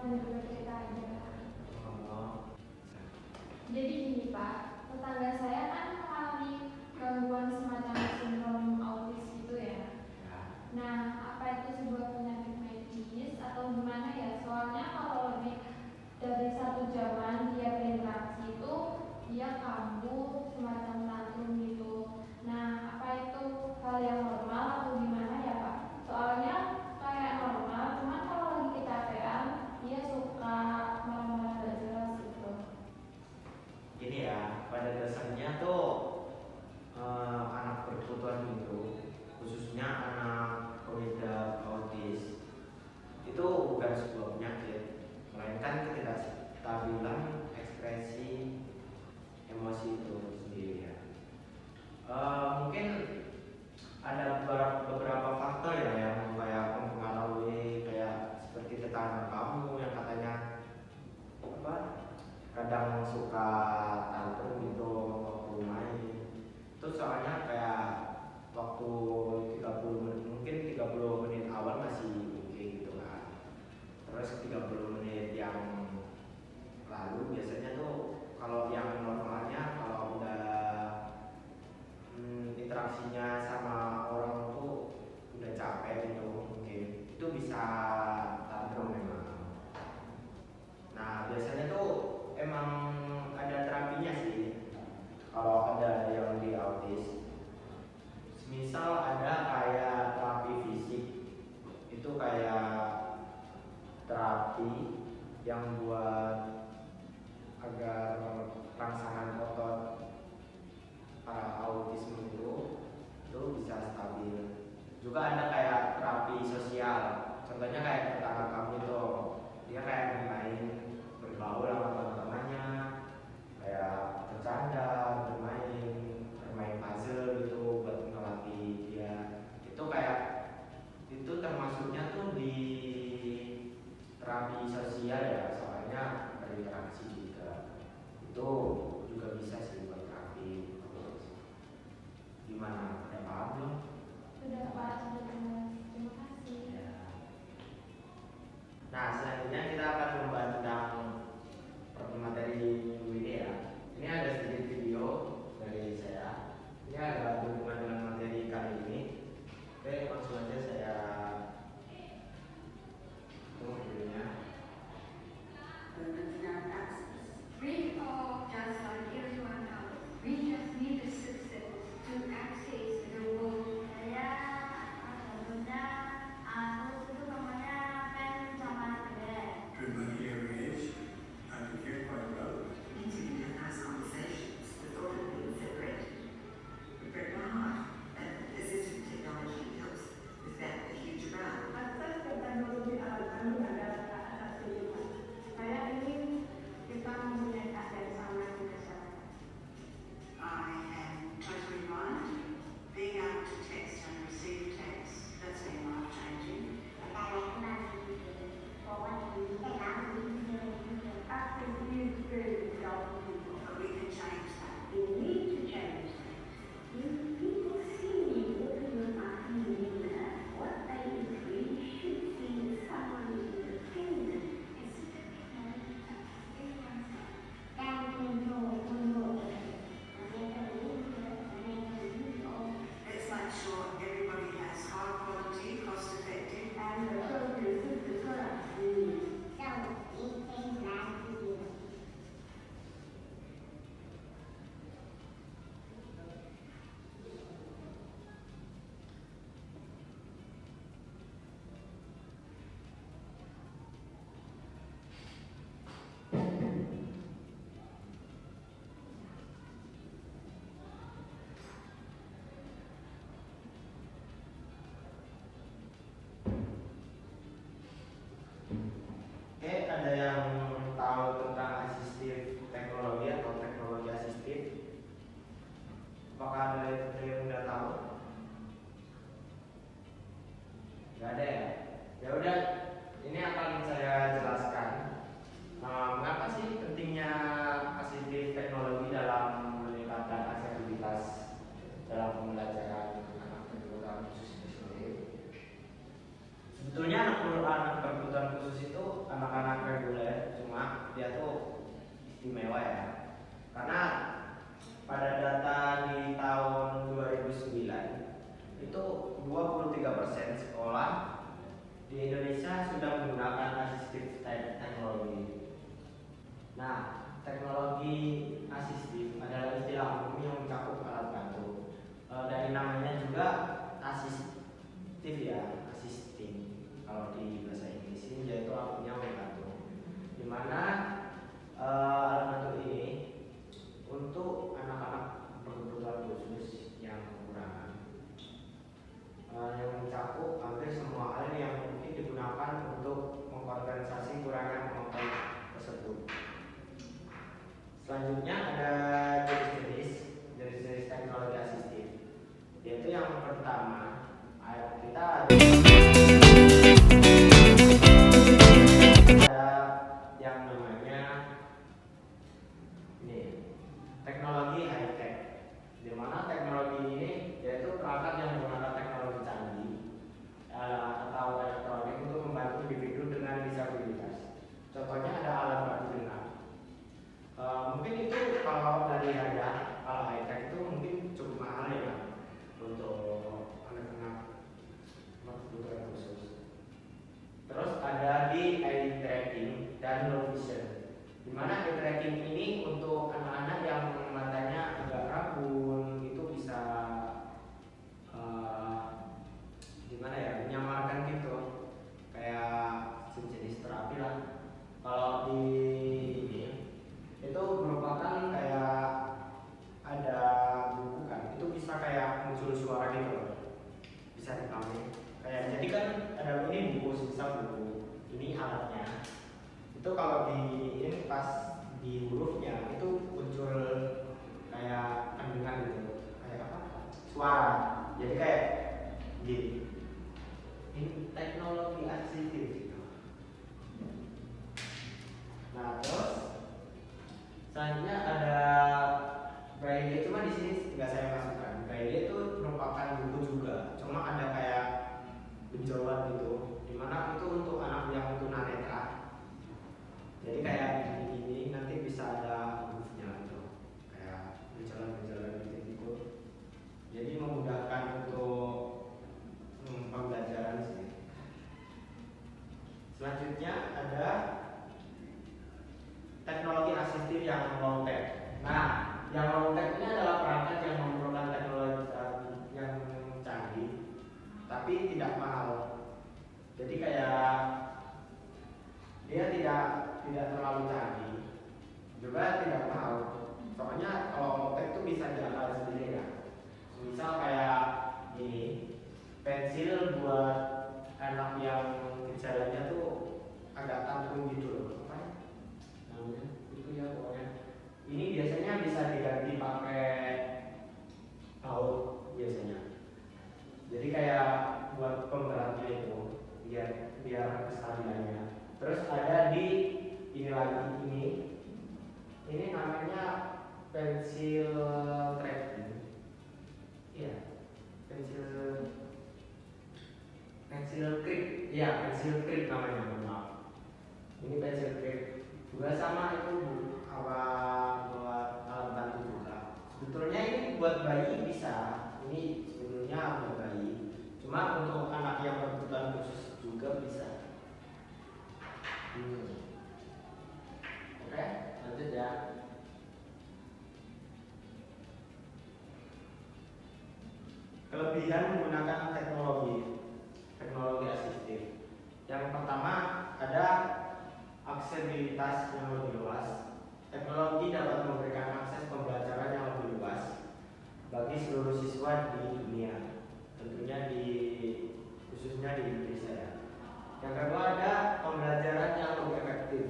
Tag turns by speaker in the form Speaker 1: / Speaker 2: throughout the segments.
Speaker 1: dan juga cerita aja.
Speaker 2: Oh.
Speaker 1: Jadi gini Pak, tetangga saya kan mengalami gangguan semacam sindrom autis gitu ya.
Speaker 2: Ya.
Speaker 1: Nah, apa itu sebuah penyakit medis atau gimana ya? Soalnya kalau lebih dari 1 jaman dia berinteraksi itu dia kambuh semacam tantrum gitu. Nah, apa itu hal yang normal atau gimana ya Pak? Soalnya kayak normal, cuman kalau lagi kecapean dia suka marah-marah gak jelas gitu.
Speaker 2: Ini ya, pada dasarnya tuh anak berkebutuhan itu, khususnya anak pengidap autis, itu bukan sebuah penyakit, melainkan ketidakstabilan ekspresi emosi itu sendiri ya. Mungkin ada beberapa faktor ya yang kayak mempengaruhi, kayak seperti tetangga kamu yang katanya apa, kadang suka tantrum gitu waktu main. Itu soalnya kayak waktu 30 menit, mungkin 30 menit awal masih oke gitu kan. Terus 30 menit yang lalu biasanya tuh kalau yang normalnya kalau udah interaksinya sama orang tuh udah capek gitu, mungkin itu bisa tantrum memang. Nah biasanya tuh emang ada terapinya sih kalau ada yang di autis. Misal ada kayak terapi fisik, itu kayak terapi yang buat agar rangsangan otot para autisme itu bisa stabil. Juga ada kayak terapi sosial, contohnya kayak tetangga kamu itu, dia kayak bermain, bergaul sama teman-temannya, kayak bercanda, bermain puzzle gitu buat ngelatih dia. Itu kayak itu termasuknya tuh di terapi sosial ya, soalnya berinteraksi juga. Itu juga bisa sih buat terapi. Gimana? Ada paham belum?
Speaker 1: Sudah Pak, sudah jelas. Terima kasih.
Speaker 2: Ya. Nah selanjutnya kita akan membahas tentang materi minggu ini ya. Ini ada sedikit video dari saya. Ini agak berhubungan dengan materi kali ini. Oke, langsung aja saya tunggu videonya.
Speaker 3: We all just like everyone else. We just need the success to access the world.
Speaker 4: Saya bunda, aku itu namanya pen sama gede.
Speaker 5: Good money every age. I can hear quite well.
Speaker 6: Meeting and nice conversations, the thought of being separate. But break my heart. And assistive technology helps with that a huge amount.
Speaker 3: Akses ke teknologi alat kami adalah hak asasi human. Saya ingin kita mempunyai hak yang sama di masyarakat.
Speaker 6: I am totally right. Being able to text and receive text, that's been life-changing.
Speaker 4: Saya masih bahwa di tengah
Speaker 3: Access is very powerful.
Speaker 6: But we can change that.
Speaker 3: We need to change that.
Speaker 4: If people see me looking at my mirror, what they really should see is someone with a finger. Dan menurut
Speaker 6: Let's make sure everybody has high quality, cost-effective,
Speaker 3: And the children is the currency.
Speaker 2: Oke, ada yang tahu tentang asistif teknologi atau teknologi asistif? Apakah ada yang udah tahu? Gak ada ya? Ya udah, ini akan saya jelaskan. Mengapa sih pentingnya asistif teknologi dalam meningkatkan aksesibilitas dalam pembelajaran anak berkebutuhan khusus itu sendiri? Sebetulnya anak berkebutuhan khusus itu anak-anak yang 32% sekolah di Indonesia sudah menggunakan asistif teknologi. Nah, teknologi asistif adalah istilah umum yang mencakup alat bantu. Dari namanya juga asistif ya, assisting. Kalau di bahasa Inggris yaitu artinya membantu. Di mana alat bantu ini untuk anak-anak berkebutuhan khusus yang kekurangan, yang mencakup hampir semua hal yang mungkin digunakan untuk mengkompensasi kurangnya kemampuan tersebut. Selanjutnya ada jenis-jenis teknologi asistif, yaitu yang pertama kita ada yang namanya ini teknologi high tech, di mana teknologi ini yaitu perangkat yang menggunakan teknologi canggih atau elektronik untuk membantu individu dengan disabilitas. Contohnya ada alat bantu dengar. Mungkin itu kalau dari harga, kalau high tech itu mungkin cukup mahal ya untuk anak-anak berkebutuhan khusus. Terus ada di eye tracking dan low vision, di mana eye tracking ini untuk anak-anak yang matanya agak rabun, itu bisa gimana ya, menyamarkan gitu, kayak sejenis terapi lah. Kalau di ini itu merupakan kayak ada buku kan, itu bisa kayak muncul suara gitu loh, bisa dipahami kayak, jadi kan ada ini buku, misal buku ini alatnya itu kalau di ini pas di hurufnya itu muncul kayak kandungan gitu, kayak apa, suara, jadi kayak gini. Ini teknologi asistif gitu. Nah, terus selanjutnya ada Braille, cuma di sini nggak saya masukkan. Braille itu merupakan buku juga, cuma ada kayak benjolan gitu, dimana itu untuk anak yang tunanetra. Jadi kayak gini-gini nanti bisa ada hurufnya gitu, kayak benjolan-benjolan gitu. Jadi memudahkan untuk pembelajaran sih. Selanjutnya ada teknologi asistif yang low tech. Nah, yang low tech ini adalah perangkat yang memerlukan teknologi yang canggih, tapi tidak mahal. Jadi kayak dia tidak terlalu canggih, juga tidak mahal. Soalnya kalau low tech itu bisa diakal sendiri ya. Misal kayak ini, pensil buat anak yang gejalanya tuh agak tanggung gitu loh, apa ya namanya itu ya pokoknya. Ini biasanya bisa diganti pakai paut biasanya. Jadi kayak buat pemberatnya itu biar kestabilannya. Terus ada di ini lagi, ini namanya pensil tracking. Iya, pensil grip, ya pensil grip namanya, maaf. Ini pensil grip juga sama, itu buat alat bantu juga. Sebetulnya ini buat bayi bisa, ini sebetulnya buat bayi. Cuma untuk anak yang berkebutuhan khusus juga bisa. Oke, lanjut ya. Kelebihan menggunakan teknologi asistif. Yang pertama ada aksesibilitas yang lebih luas. Teknologi dapat memberikan akses pembelajaran yang lebih luas bagi seluruh siswa di dunia, tentunya khususnya di Indonesia ya. Yang kedua ada pembelajaran yang lebih efektif.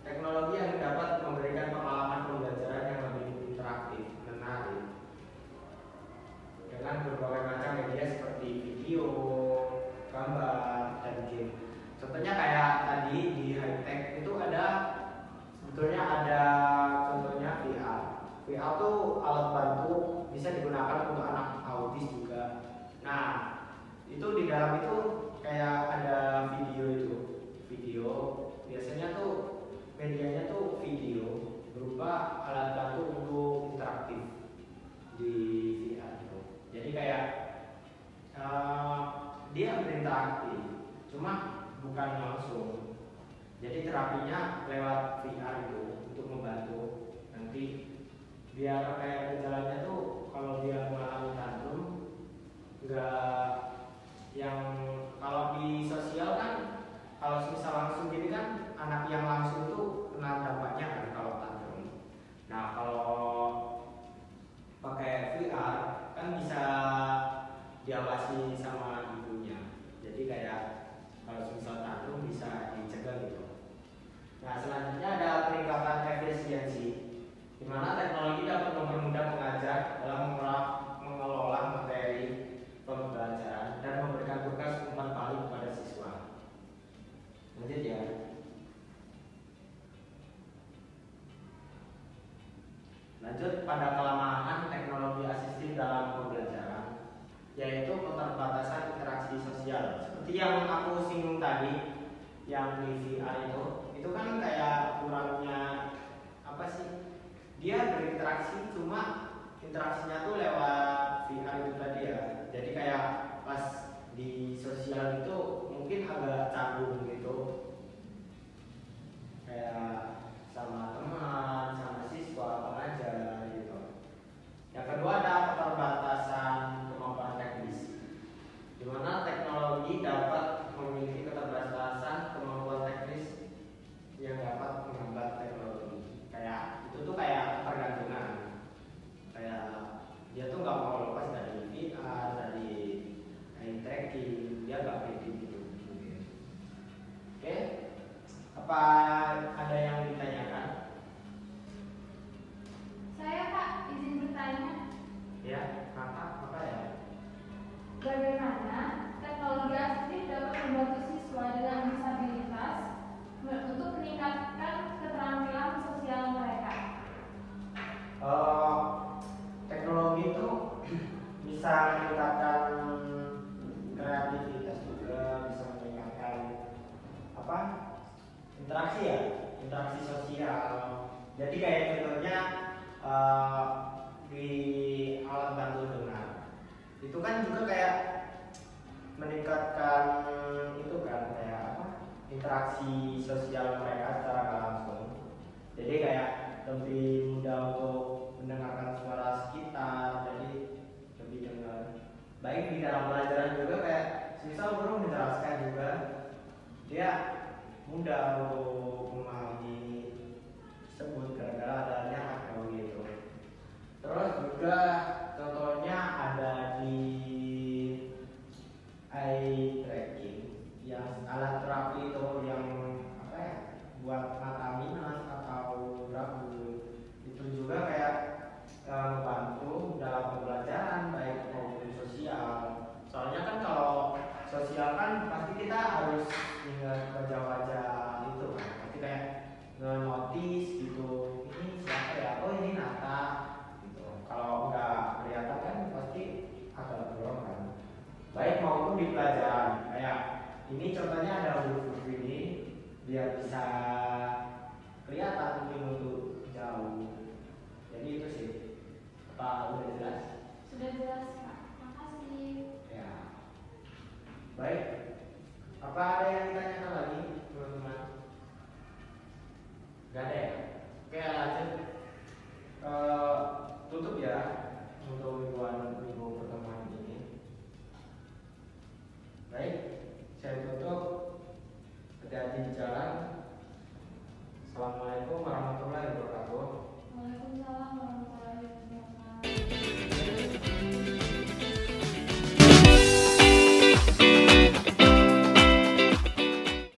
Speaker 2: Teknologi yang dapat memberikan pengalaman pembelajaran yang lebih interaktif, menarik, dengan berbagai macam media seperti video, gambar, dan game. Contohnya kayak tadi di high tech itu ada, sebetulnya ada contohnya VR. VR itu alat bantu, bisa digunakan untuk anak autis juga. Nah, itu di dalam itu kayak ada video biasanya tuh medianya tuh video berupa alat bantu untuk interaktif di VR itu. Jadi kayak dia berinteraksi, cuma bukan langsung. Jadi terapinya lewat VR itu untuk membantu nanti biar kayak gejalanya tuh kalau dia mengalami tantrum nggak yang kalau di sosial kan kalau misal langsung gini kan anak yang langsung tuh kena dampaknya kan kalau tantrum. Nah kalau pakai VR kan bisa diawasi sama ibunya. Jadi kayak kalau misal tantrum bisa dicegah gitu. Nah selanjutnya ada peningkatan efisiensi, di mana teknologi dapat mempermudah pengajar dalam mengelola materi pembelajaran dan memberikan tugas umpan balik kepada siswa. Lanjut ya. Lanjut pada kelemahan teknologi asistif dalam pembelajaran, yaitu keterbatasan interaksi sosial. Seperti yang aku singgung tadi, yang di VR itu kan kayak kurangnya apa sih? Dia berinteraksi cuma interaksinya tuh lewat VR itu tadi ya. Jadi kayak pas di sosial itu mungkin agak canggung gitu, kayak sama teman, sama siswa, pengajar gitu. Yang kedua ada keterbatasan kemampuan teknis, di mana teknologi dapat memiliki keterbatasan kemampuan teknis yang dapat menghambat teknologi. Kayak itu tuh kayak ketergantungan, kayak dia tuh nggak mau lepas dari VR, dari eye tracking, dia nggak pede gitu. Oke, apa ada yang ditanyakan?
Speaker 1: Saya Kak izin bertanya,
Speaker 2: Ya, apa ya?
Speaker 1: bagaimana teknologi asistif dapat membantu siswa dengan disabilitas untuk meningkatkan keterampilan sosial mereka?
Speaker 2: Teknologi itu bisa meningkatkan kreativitas juga, bisa meningkatkan apa? Interaksi ya, interaksi sosial. Jadi kayak contohnya di alat bantu dengar itu kan juga kayak meningkatkan itu kan kayak apa? Interaksi sosial mereka secara nggak langsung. Jadi kayak lebih mudah untuk mendengarkan suara sekitar, jadi lebih dengar. Baik di dalam pelajaran juga kayak misal guru menjelaskan juga dia mudah untuk memahami tersebut gara-gara adanya teknologi itu. Terus juga contohnya ada di eye tracking yang alat terapi itu yang apa ya buat mata minus atau ragu, itu juga kayak membantu dalam pembelajaran baik maupun sosial. Soalnya kan kalau sosial kan pasti kita harus ingat wajah-wajah itu kan, pasti kayak nge-notice gitu, ini siapa ya, oh ini Nata gitu. Kalau nggak kelihatan kan pasti agak belum kan, baik maupun di pelajaran. Kayak ini contohnya ada huruf ini biar bisa kelihatan mungkin untuk jauh. Jadi itu sih. Apa udah jelas?
Speaker 1: Sudah jelas Kak, makasih.
Speaker 2: Ya. Baik. Apa ada yang ditanyakan lagi teman-teman? Gak ada ya? Oke lanjut. Tutup ya untuk minggu pertemuan ini. Baik, saya tutup. Hati-hati di jalan. Assalamualaikum